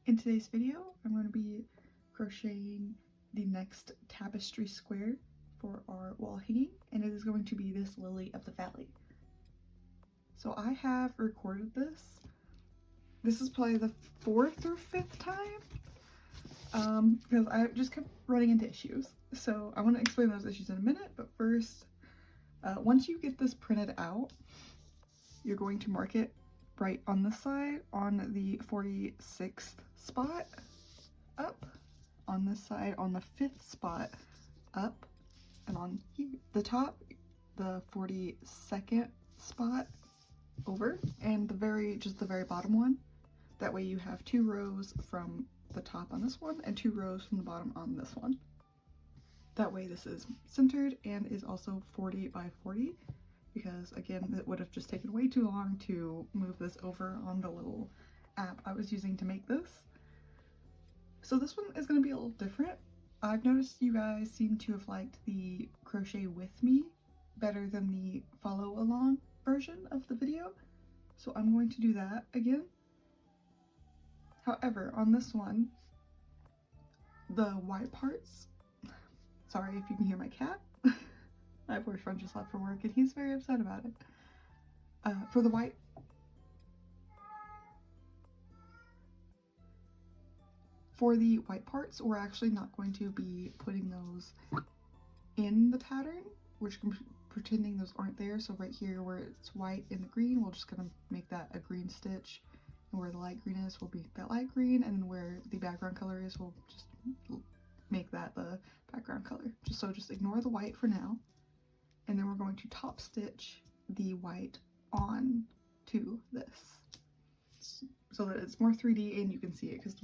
In today's video, I'm going to be crocheting the next tapestry square for our wall hanging, and it is going to be this Lily of the Valley. So I have recorded this. This is probably the 4th or 5th time because I just kept running into issues. So I want to explain those issues in a minute, but first, once you get this printed out, you're going to mark it right on this side on the 46th spot up, on this side on the 5th spot up, and on here, the top, the 42nd spot over, and the very bottom one. That way you have 2 rows from the top on this one and 2 rows from the bottom on this one. That way this is centered and is also 40 by 40, because again, it would have just taken way too long to move this over on the little app I was using to make this. So this one is going to be a little different. I've noticed you guys seem to have liked the crochet with me better than the follow along version of the video, so I'm going to do that again. However, on this one, the white parts, sorry if you can hear my cat, my boyfriend just left for work and he's very upset about it. For the white parts, we're actually not going to be putting those in the pattern. We're just pretending those aren't there. So right here where it's white and the green, we're just gonna make that a green stitch, and where the light green is, we'll make that light green, and then where the background color is, we'll just make that the background color. Just ignore the white for now, and then we're going to top stitch the white on to this so that it's more 3D and you can see it. Because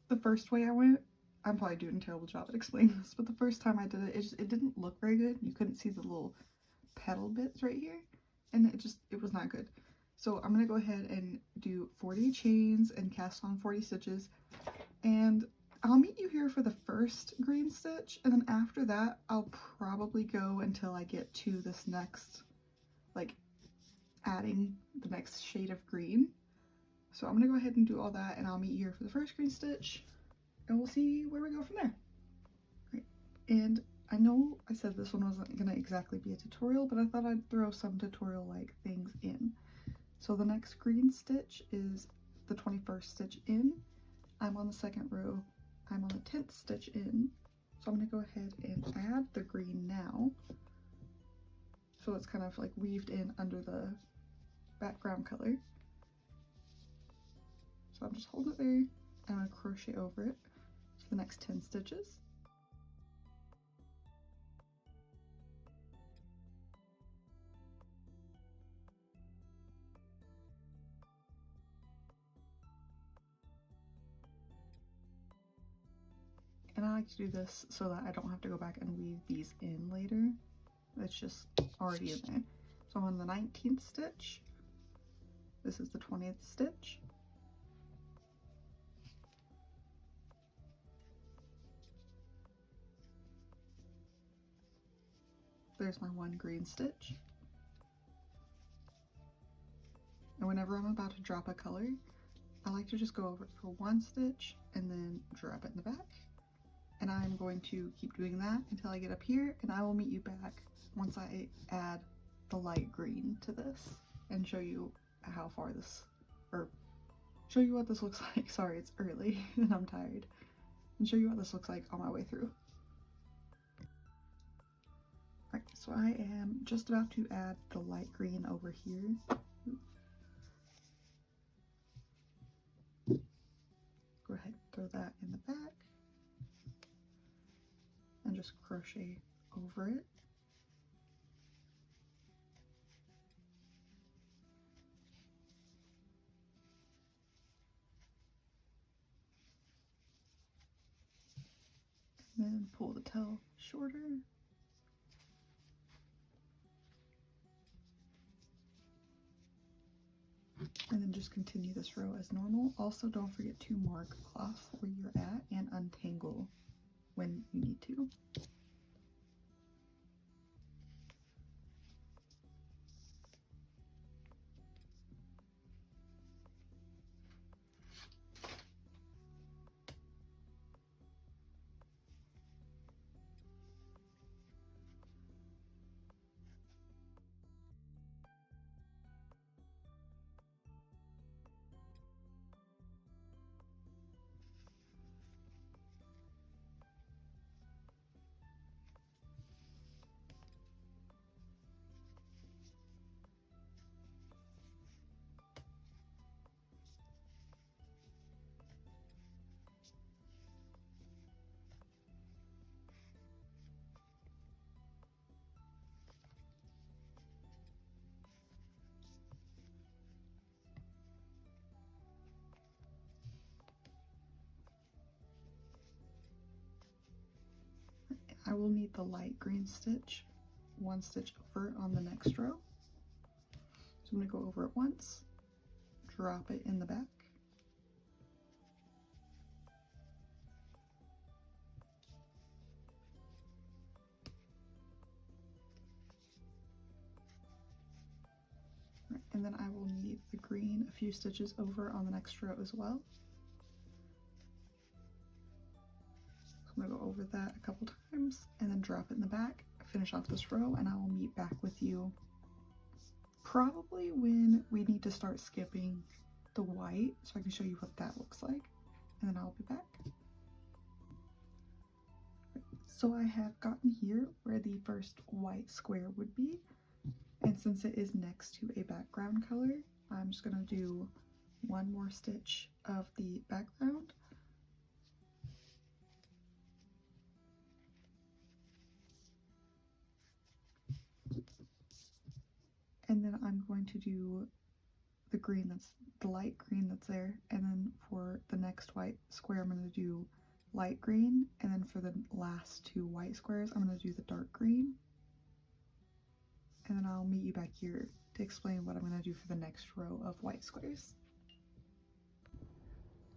the first way I went, I'm probably doing a terrible job at explaining this, but the first time I did it, it didn't look very good. You couldn't see the little petal bits right here, and it was not good. So I'm gonna go ahead and do 40 chains and cast on 40 stitches, and I'll meet you here for the first green stitch, and then after that I'll probably go until I get to this next, like adding the next shade of green. So I'm gonna go ahead and do all that, and I'll meet you here for the first green stitch, and we'll see where we go from there. Right. And I know I said this one wasn't gonna exactly be a tutorial, but I thought I'd throw some tutorial-like things in. So the next green stitch is the 21st stitch in. I'm on the 2nd row. I'm on the 10th stitch in. So I'm gonna go ahead and add the green now. So it's kind of like weaved in under the background color. So I'm just holding it there. I'm gonna crochet over it for the next 10 stitches. And I like to do this so that I don't have to go back and weave these in later. It's just already in there. So I'm on the 19th stitch. This is the 20th stitch. There's my one green stitch. And whenever I'm about to drop a color, I like to just go over it for one stitch and then drop it in the back. And I'm going to keep doing that until I get up here, and I will meet you back once I add the light green to this and show you how far this, or show you what this looks like. Sorry, it's early and I'm tired. And show you what this looks like on my way through. Right, so I am just about to add the light green over here. Go ahead and throw that in the back. And just crochet over it. And then pull the tail shorter. And then just continue this row as normal. Also, don't forget to mark off where you're at and untangle when you need to. I will need the light green stitch one stitch over on the next row. So I'm going to go over it once, drop it in the back, and then I will need the green a few stitches over on the next row as well. So I'm going to go over that a couple times and then drop it in the back, finish off this row, and I will meet back with you probably when we need to start skipping the white so I can show you what that looks like, and then I'll be back. So I have gotten here where the first white square would be, and since it is next to a background color, I'm just going to do one more stitch of the background. And then I'm going to do the green that's the light green that's there, and then for the next white square I'm going to do light green, and then for the last two white squares I'm going to do the dark green, and then I'll meet you back here to explain what I'm going to do for the next row of white squares.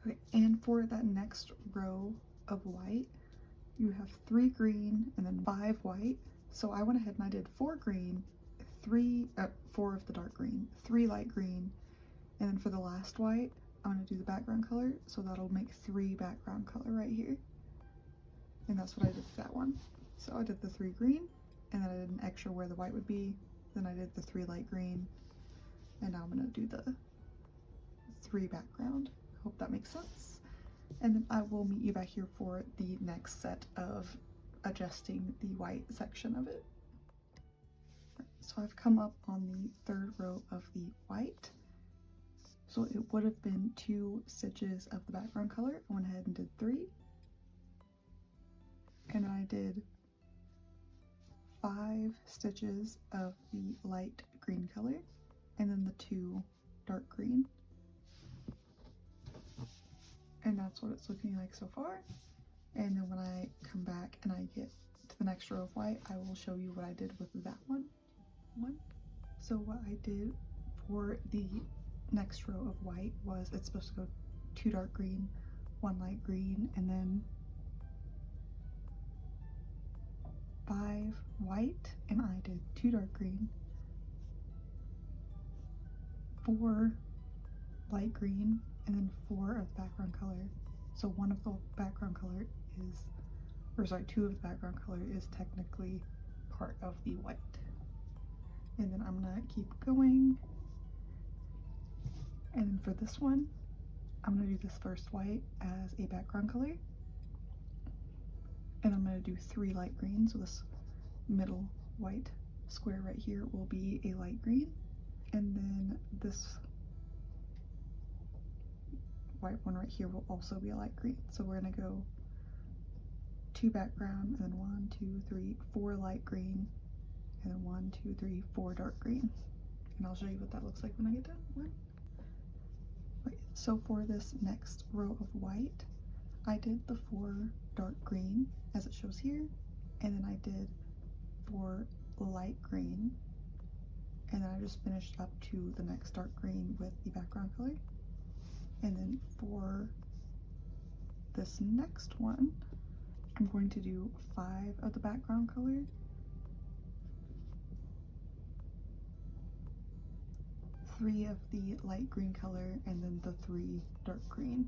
Okay, and for that next row of white you have 3 green and then 5 white, so I went ahead and I did 4 green, 4 of the dark green, 3 light green, and then for the last white I'm going to do the background color, so that'll make 3 background color right here, and that's what I did for that one. So I did the 3 green, and then I did an extra where the white would be, then I did the 3 light green, and now I'm going to do the 3 background. Hope that makes sense. And then I will meet you back here for the next set of adjusting the white section of it. So I've come up on the 3rd row of the white. So it would have been 2 stitches of the background color. I went ahead and did 3. And then I did 5 stitches of the light green color, and then the 2 dark green. And that's what it's looking like so far. And then when I come back and I get to the next row of white, I will show you what I did with that one. So what I did for the next row of white was it's supposed to go 2 dark green, 1 light green, and then 5 white, and I did 2 dark green, 4 light green, and then 4 of the background color. So one of the background color is, or sorry, 2 of the background color is technically part of the white. And then I'm gonna keep going. And then for this one, I'm gonna do this first white as a background color. And I'm gonna do 3 light green, so this middle white square right here will be a light green. And then this white one right here will also be a light green. So we're gonna go 2 background, and then 1, 2, 3, 4 light green, and then 1, 2, 3, 4 dark green. And I'll show you what that looks like when I get done. Okay, so for this next row of white, I did the 4 dark green as it shows here, and then I did 4 light green, and then I just finished up to the next dark green with the background color. And then for this next one, I'm going to do 5 of the background color, 3 of the light green color, and then the 3 dark green.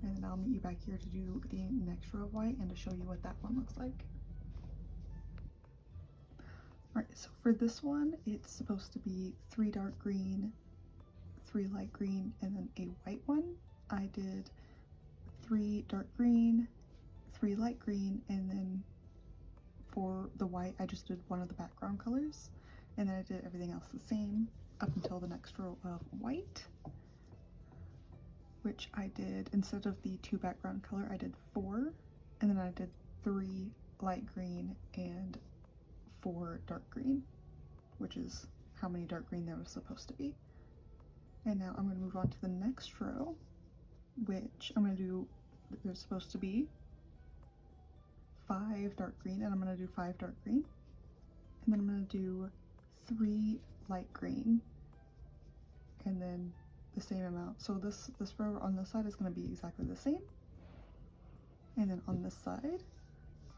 And then I'll meet you back here to do the next row of white and to show you what that one looks like. Alright, so for this one, it's supposed to be 3 dark green, 3 light green, and then a white one. I did 3 dark green, 3 light green, and then for the white, I just did one of the background colors, and then I did everything else the same up until the next row of white, which I did, instead of the 2 background color, I did 4, and then I did 3 light green and 4 dark green, which is how many dark green there was supposed to be. And now I'm going to move on to the next row, which I'm going to do, there's supposed to be 5 dark green, and I'm going to do 5 dark green, and then I'm going to do 3 light green, and then the same amount. So this row on this side is going to be exactly the same, and then on this side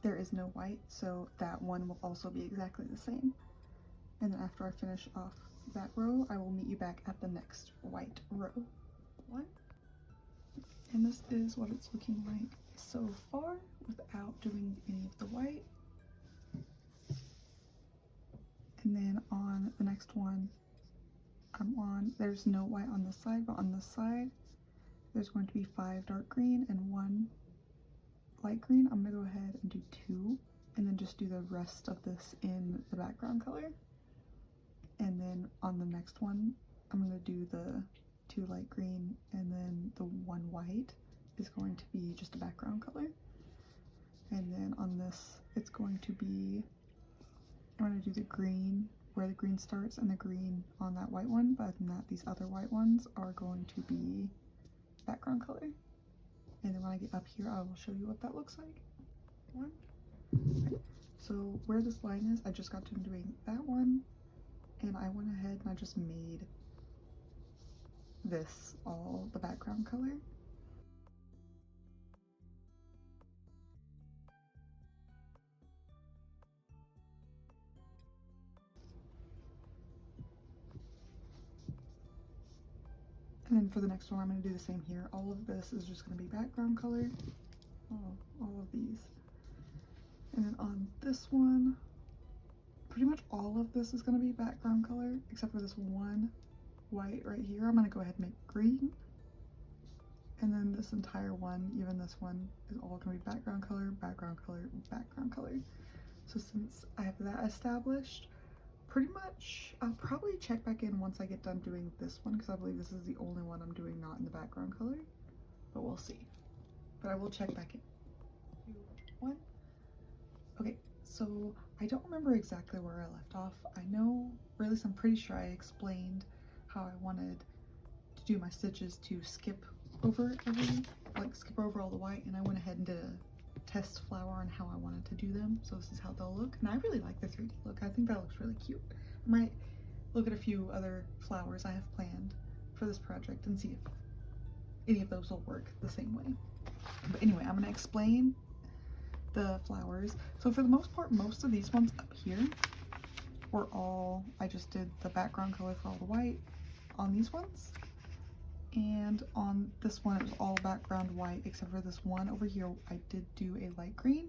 there is no white, so that one will also be exactly the same. And then after I finish off that row, I will meet you back at the next white row. And this is what it's looking like so far without doing any of the white. And then on the next one, there's no white on this side, but on this side there's going to be 5 dark green and 1 light green. I'm gonna go ahead and do 2, and then just do the rest of this in the background color. And then on the next one, I'm gonna do the 2 light green, and then the 1 white is going to be just a background color. And then on this, it's going to be, I'm gonna do the green where the green starts and the green on that white one, but other than that, these other white ones are going to be background color. And then when I get up here, I will show you what that looks like. Okay. So where this line is, I just got done doing that one, and I went ahead and I just made this all the background color. And then for the next one, I'm going to do the same here. All of this is just going to be background color. All of these. And then on this one, pretty much all of this is going to be background color, except for this one white right here. I'm going to go ahead and make green. And then this entire one, even this one, is all going to be background color, background color, background color. So since I have that established, pretty much I'll probably check back in once I get done doing this one, because I believe this is the only one I'm doing not in the background color, but we'll see. But I will check back in. 2, 1. Okay, so I don't remember exactly where I left off. I know, or at least I'm pretty sure I explained how I wanted to do my stitches to skip over all the white, and I went ahead and did a test flower on how I wanted to do them. So this is how they'll look, and I really like the 3D look. I think that looks really cute. I might look at a few other flowers I have planned for this project and see if any of those will work the same way. But anyway, I'm gonna explain the flowers. So for the most part, most of these ones up here were all, I just did the background color for all the white on these ones. And on this one, it was all background white, except for this one over here, I did do a light green.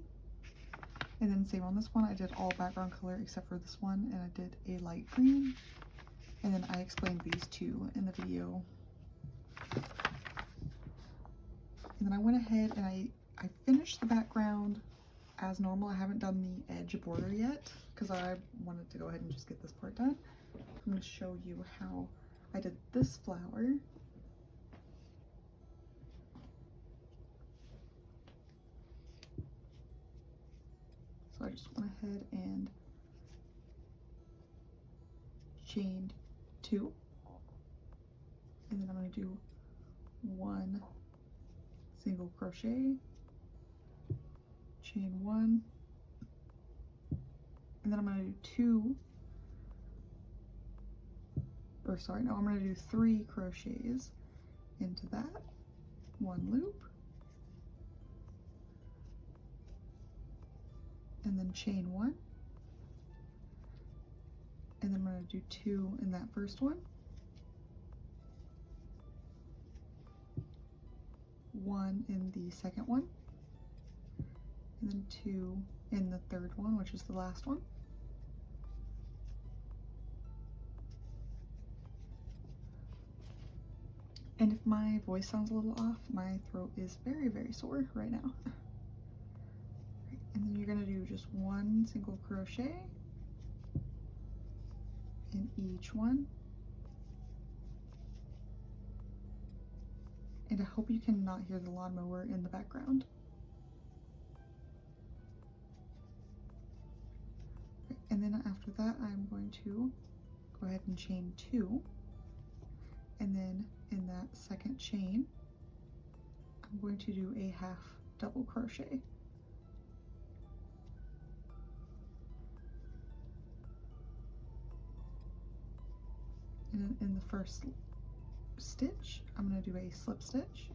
And then same on this one, I did all background color except for this one, and I did a light green. And then I explained these two in the video. And then I went ahead and I finished the background as normal. I haven't done the edge border yet because I wanted to go ahead and just get this part done. I'm going to show you how I did this flower. So I just went ahead and chained 2, and then I'm going to do 1 single crochet, chain 1, and then I'm going to do 2, or sorry, no, I'm going to do 3 crochets into that, 1 loop, and then chain 1, and then I'm going to do 2 in that first one, 1 in the second one, and then 2 in the third one, which is the last one. And if my voice sounds a little off, my throat is very, very sore right now. And then you're going to do just 1 single crochet in each one. And I hope you cannot hear the lawnmower in the background. And then after that, I'm going to go ahead and chain 2. And then in that second chain, I'm going to do a half double crochet. And in the first stitch, I'm going to do a slip stitch.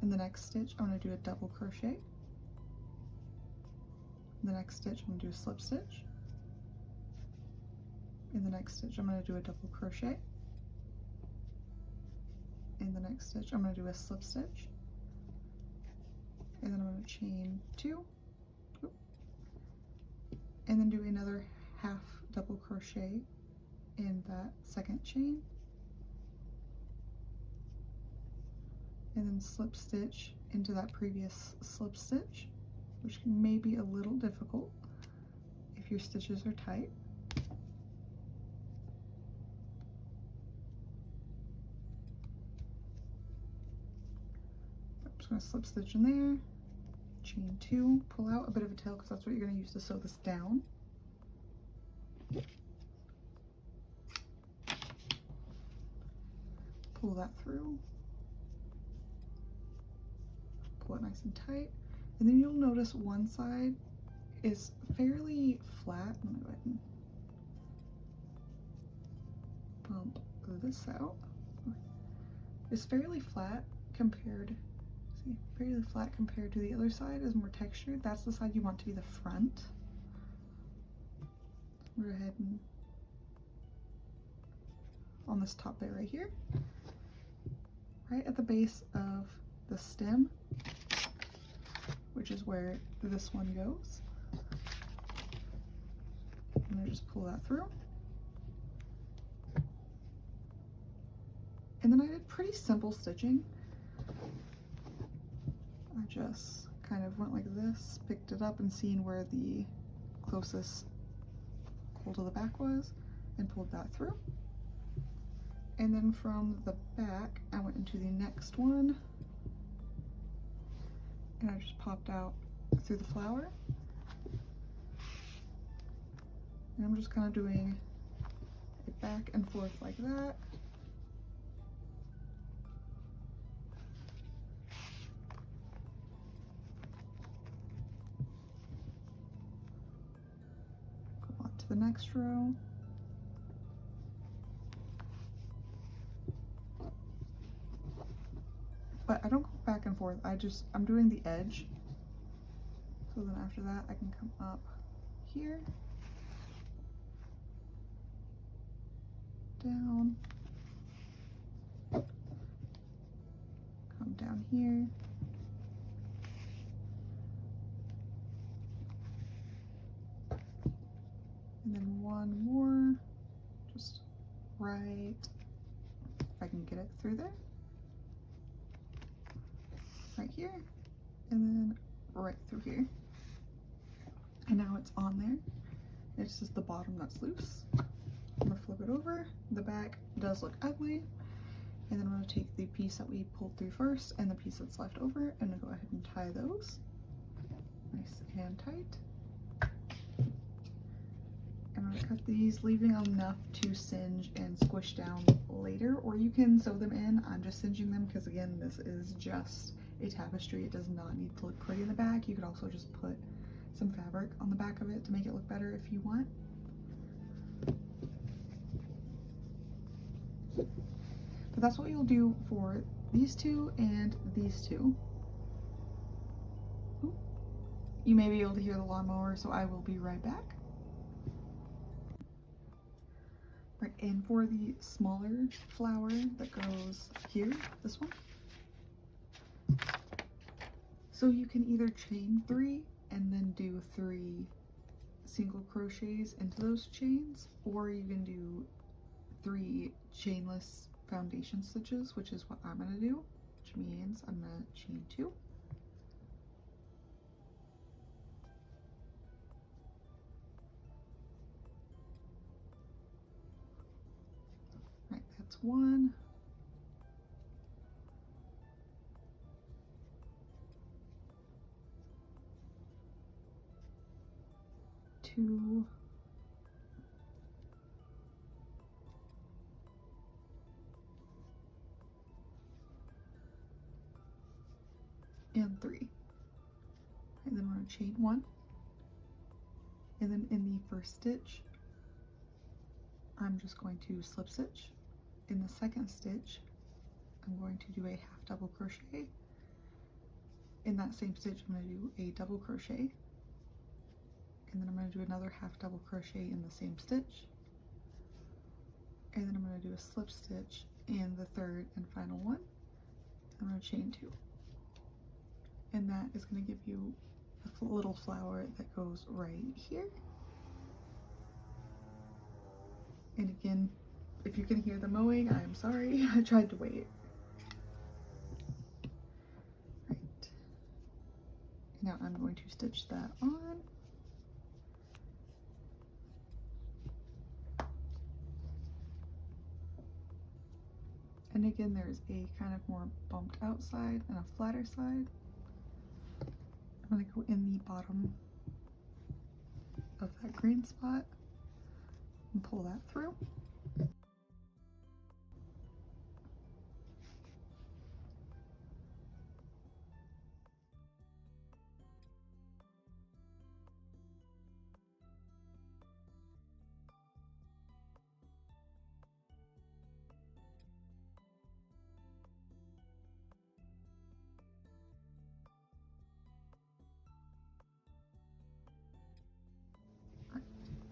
In the next stitch, I'm going to do a double crochet. In the next stitch, I'm going to do a slip stitch. In the next stitch, I'm going to do a double crochet. In the next stitch, I'm going to do a slip stitch. And then I'm going to chain 2. And then do another half double crochet in that second chain. And then slip stitch into that previous slip stitch, which may be a little difficult if your stitches are tight. I'm just going to slip stitch in there, chain 2, pull out a bit of a tail because that's what you're going to use to sew this down. Pull that through. Pull it nice and tight, and then you'll notice one side is fairly flat. I'm gonna go ahead and bump this out. It's fairly flat compared, see, fairly flat compared to the other side is more textured. That's the side you want to be the front. Go ahead and on this top bit right here, right at the base of the stem, which is where this one goes. I'm going to just pull that through. And then I did pretty simple stitching. I just kind of went like this, picked it up and seen where the closest hole to the back was and pulled that through. And then from the back, I went into the next one and I just popped out through the flower. And I'm just kind of doing it back and forth like that. Go on to the next row. But I don't go back and forth, I'm doing the edge. So then after that I can come up here, down, come down here, and then one more, just right, if I can get it through there. Right here, and then right through here. And now it's on there. It's just the bottom that's loose. I'm gonna flip it over. The back does look ugly. And then I'm gonna take the piece that we pulled through first and the piece that's left over and go ahead and tie those. Nice and tight. I'm gonna cut these, leaving enough to singe and squish down later, or you can sew them in. I'm just singeing them because again, this is just a tapestry. It does not need to look pretty in the back. You could also just put some fabric on the back of it to make it look better if you want. But that's what you'll do for these two and these two. Ooh. You may be able to hear the lawnmower, so I will be right back. Right, and for the smaller flower that goes here, this one, so you can either chain 3 and then do 3 single crochets into those chains, or you can do 3 chainless foundation stitches, which is what I'm going to do, which means I'm going to chain 2. Right, that's 1. 2, and 3, and then we're going to chain 1, and then in the first stitch I'm just going to slip stitch. In the second stitch, I'm going to do a half double crochet. In that same stitch, I'm going to do a double crochet, and then I'm going to do another half double crochet in the same stitch, and then I'm going to do a slip stitch in the third and final one. I'm going to chain 2, and that is going to give you a little flower that goes right here. And again, if you can hear the mowing, I'm sorry. I tried to wait. Right. Now I'm going to stitch that on. And again, there's a kind of more bumped out side and a flatter side. I'm going to go in the bottom of that green spot and pull that through.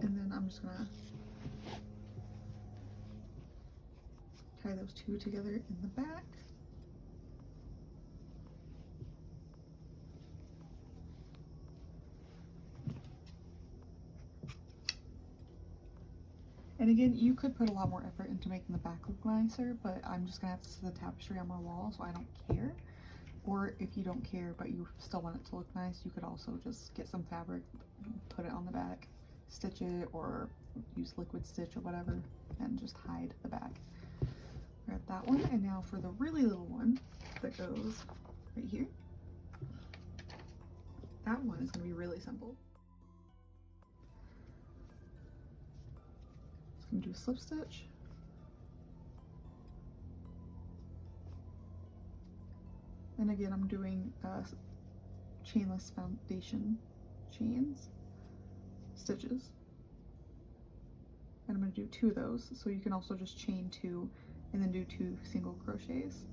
And then I'm just gonna tie those two together in the back. And again, you could put a lot more effort into making the back look nicer, but I'm just gonna have to set the tapestry on my wall, so I don't care. Or if you don't care but you still want it to look nice, you could also just get some fabric, put it on the back, stitch it, or use liquid stitch or whatever, and just hide the back. We're at that one, and now for the really little one that goes right here. That one is gonna be really simple. Just gonna do a slip stitch. And again, I'm doing chainless foundation chains, stitches. And I'm going to do 2 of those, so you can also just chain 2 and then do 2 single crochets.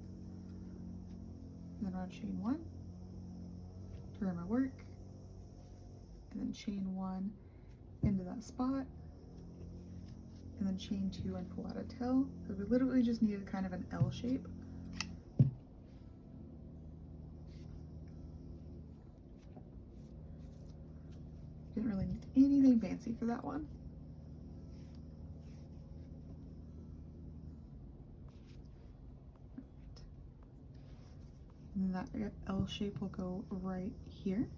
And then I'm going to chain 1, turn my work, and then chain 1 into that spot, and then chain 2 and pull out a tail. So we literally just needed kind of an L shape. Didn't really need anything fancy for that one. And that L shape will go right here.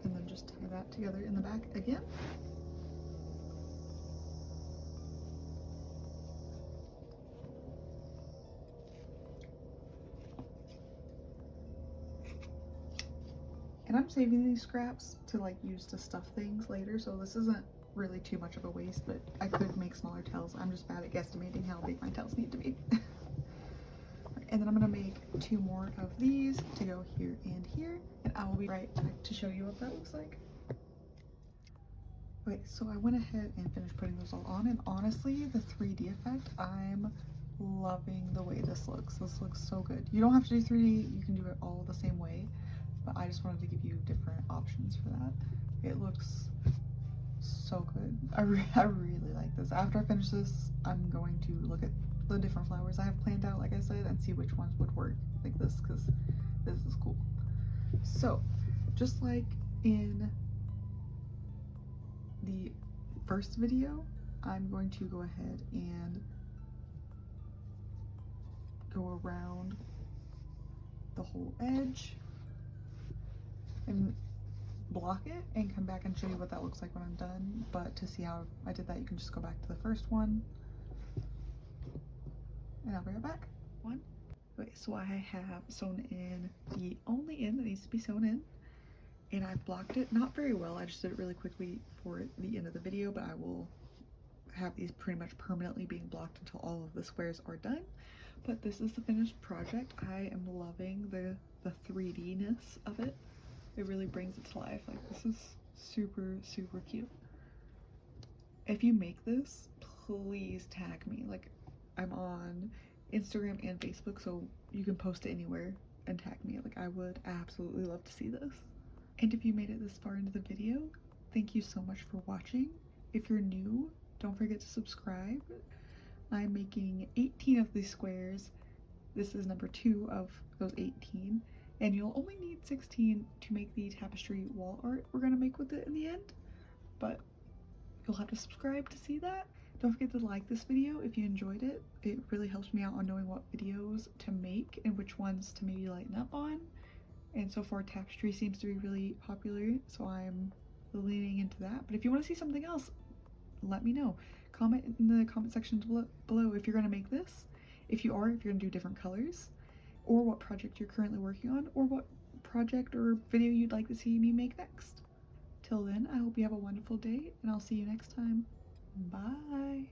And then just tie that together in the back again. And I'm saving these scraps to like use to stuff things later, so this isn't really too much of a waste, but I could make smaller tails. I'm just bad at guesstimating how big my tails need to be. And then I'm gonna make 2 more of these to go here and here, and I will be right back to show you what that looks like. Okay, so I went ahead and finished putting those all on, and honestly, the 3D effect, I'm loving the way this looks. This looks so good. You don't have to do 3D, you can do it all the same way, but I just wanted to give you different options for that. It looks so good. I really like this. After I finish this, I'm going to look at the different flowers I have planned out, like I said, and see which ones would work like this, because this is cool. So, just like in the first video, I'm going to go ahead and go around the whole edge and block it and come back and show you what that looks like when I'm done. But to see how I did that, you can just go back to the first one, and I'll bring it back. Okay, so I have sewn in the only end that needs to be sewn in, and I've blocked it, not very well, I just did it really quickly for the end of the video, but I will have these pretty much permanently being blocked until all of the squares are done. But this is the finished project. I am loving the 3D-ness of it. It really brings it to life. Like, this is super, super cute. If you make this, please tag me. Like, I'm on Instagram and Facebook, so you can post it anywhere and tag me. Like, I would absolutely love to see this. And if you made it this far into the video, thank you so much for watching. If you're new, don't forget to subscribe. I'm making 18 of these squares. This is number 2 of those 18, and you'll only need 16 to make the tapestry wall art we're gonna make with it in the end, but you'll have to subscribe to see that. Don't forget to like this video if you enjoyed it. It really helps me out on knowing what videos to make and which ones to maybe lighten up on. And so far, tapestry seems to be really popular, so I'm leaning into that. But if you want to see something else, let me know. Comment in the comment sections below if you're going to make this, if you're going to do different colors, or what project you're currently working on, or what project or video you'd like to see me make next. Till then, I hope you have a wonderful day, and I'll see you next time. Bye!